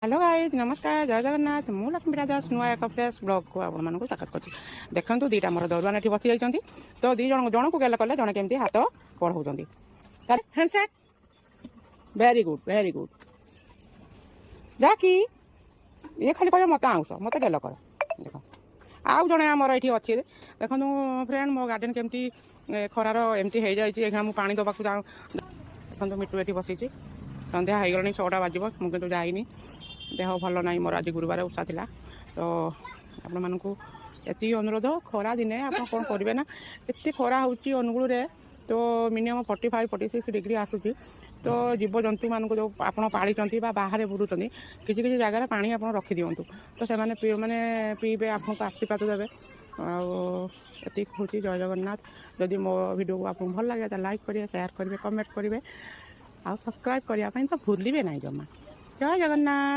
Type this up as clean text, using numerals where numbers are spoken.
Hello guys नमस्कार जय जगन्नाथ मु लक्ष्मी राजा नुआ एक फ्रेश ब्लॉग को आपण स्वागत कर देखु दीटा मोर दरुआन ये बसी जाइए तो दी जन जन को गेल कले जन केमती हाथ पढ़ाऊँ हैंडसेक वेरी गुड जाकि ये खाली कह मत आउस मत गेल कर देख आउ जड़े आमर ये अच्छे देखो फ्रेंड मो गार्डन केमती खरार एमती हो जाए मुझे पानी दबाक जाऊँ देखो मिटू ये बसी सन्ध्या हो गला 6टा बाजब मुझे जाइनी देह भल ना मोर आज गुरुवार उषा था तो आपण मानक ये अनुरोध खरा दिने आप कौन करेंगे ना एत खरा हो अनुगुल तो मिनिमम 45-46 डिग्री आसूसी तो जीवजंतु मानक जो आप पाली बाहर बुलूँ किसी किसी जगह पानी आप रखी दिंतु तो से मैंने पीबे आपको आशीर्वाद देवे आती हूँ जय जगन्नाथ जदि मो वीडियो को आपको भल लगे तो लाइक करेंगे शेयर करेंगे कमेंट करेंगे आ सब्सक्राइब करने तो भूलिए ना जमा जय जगन्नाथ।